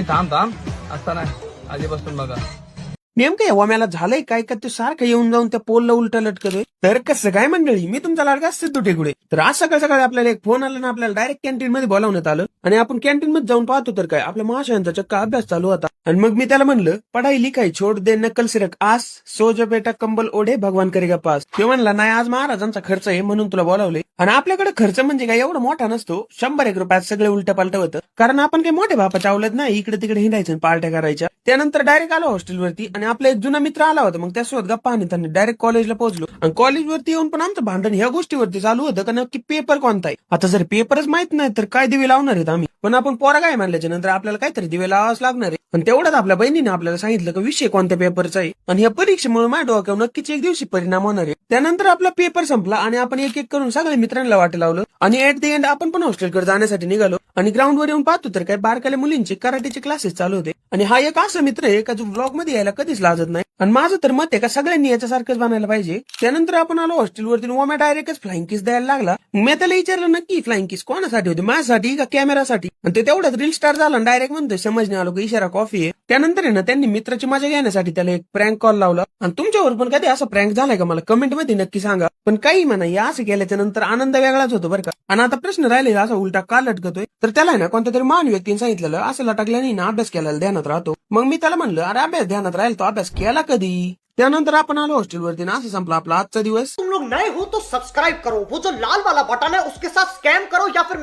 नाही थांब थांब असता नाही आधीपासून बघा. नेमकं या वाम्याला झालंय काय का ते सारखं येऊन जाऊन त्या पोलला उलटा लटकतोय. तर कसं काय मंडळी, मी तुमचा लाडका सिद्धू टेकुडे. तर आज सकाळ सकाळी आपल्याला एक फोन आला ना, आपल्याला डायरेक्ट कॅन्टीन मध्ये बोलावण्यात आलं आणि आपण कॅन्टीन मध्ये जाऊन पाहतो तर काय आपल्या महाशयांचा चक्का अभ्यास चालू होता. आणि मग मी त्याला म्हणलं, पढाई लिखाई छोड दे नकल सिरक आस, सो जो बेटा कंबल ओढे भगवान करेगा पास. ते म्हणला नाही आज महाराजांचा खर्च आहे म्हणून तुला बोलावले. आणि आपल्याकडे खर्च म्हणजे काय एवढा मोठा नसतो, 100-1 रुपयात सगळे उलट पालट होतं. कारण आपण काही मोठे बापाच्या आवलत नाही इकडे तिकडे हिंडायचं पार्ट्या करायच्या. त्यानंतर डायरेक्ट आलो हॉस्टेलवरती आणि आपला एक जुना मित्र आला होता. मग त्यासोबत गप्पा आणि त्यांनी डायरेक्ट कॉलेजला पोहोचलो. आणि कॉलेजवरती येऊन पण आमचं भांडण ह्या गोष्टीवरती चालू होतं का नक्की पेपर कोणता आहे. आता जर पेपरच माहित नाही तर काय दिवे लावणार आहेत आम्ही. पण आपण पोरा काय मानल्याच्या नंतर आपल्याला काहीतरी दिवे लावाच लागणार आहे. आणि तेवढ्यात आपल्या बहिणीने आपल्याला सांगितलं की विषय कोणत्या पेपरचा आहे. आणि या परीक्षेमुळे माझ्या डोक्यावर नक्कीच एक दिवशी परिणाम होणार आहे. त्यानंतर आपला पेपर संपला आणि आपण एक एक करून सगळ्या मित्रांना वाट लावलं. आणि ऍट द एंड आपण पण हॉस्टेलकडे जाण्यासाठी निघालो. आणि ग्राउंडवर येऊन पाहतो तर काय बारकाल्या मुलींचे कराटेचे क्लासेस चालू होते. आणि हा एक असा मित्र आहे का जो व्लॉग मध्ये यायला कधीच लाजत नाही. आणि माझं तर मत आहे का सगळ्यांनी याच्यासारखंच बनायला पाहिजे. त्यानंतर आपण आलो हॉस्टेलवरती, ओम्या डायरेक्टच फ्लाइंग किस द्यायला लागला. मी त्याला विचारलं नक्की फ्लाइंग किस कोणासाठी होती, माझ्यासाठी का कॅमेरासाठी. आणि ते तेवढ्यात रील स्टार झाला आणि डायरेक्ट म्हणतोय समजणे आलो की इशारा कॉफी आहे. त्यानंतर आहे ना त्यांनी मित्राची मजा घेण्यासाठी त्याला एक प्रँक कॉल लावला. आणि तुमच्यावर पण कधी असा प्रँक झालाय का मला कमेंट मध्ये नक्की सांगा. पण काही म्हणा या असं केल्याच्या नंतर आनंद वेगळाच होतो बरं का. आणि आता प्रश्न राहिलेला असा उलटा का लटकतोय, तर त्याला आहे ना कोणत्या तरी महान व्यक्तीने सांगितलेलं असं लटकल्याने ना अभ्यास केल्याला ध्यानात राहतो. मग मी त्याला म्हणलं अरे अभ्यास ध्यानात राहील तो अभ्यास केला कधी. त्यानंतर आपण आलो हॉस्टेलवरती ना असं संपला आपला आजचा दिवस. तुम लोग नए हो तो सब्सक्राइब करो, वो जो लाल वाला बटन है उसके साथ स्कैम करो या फिर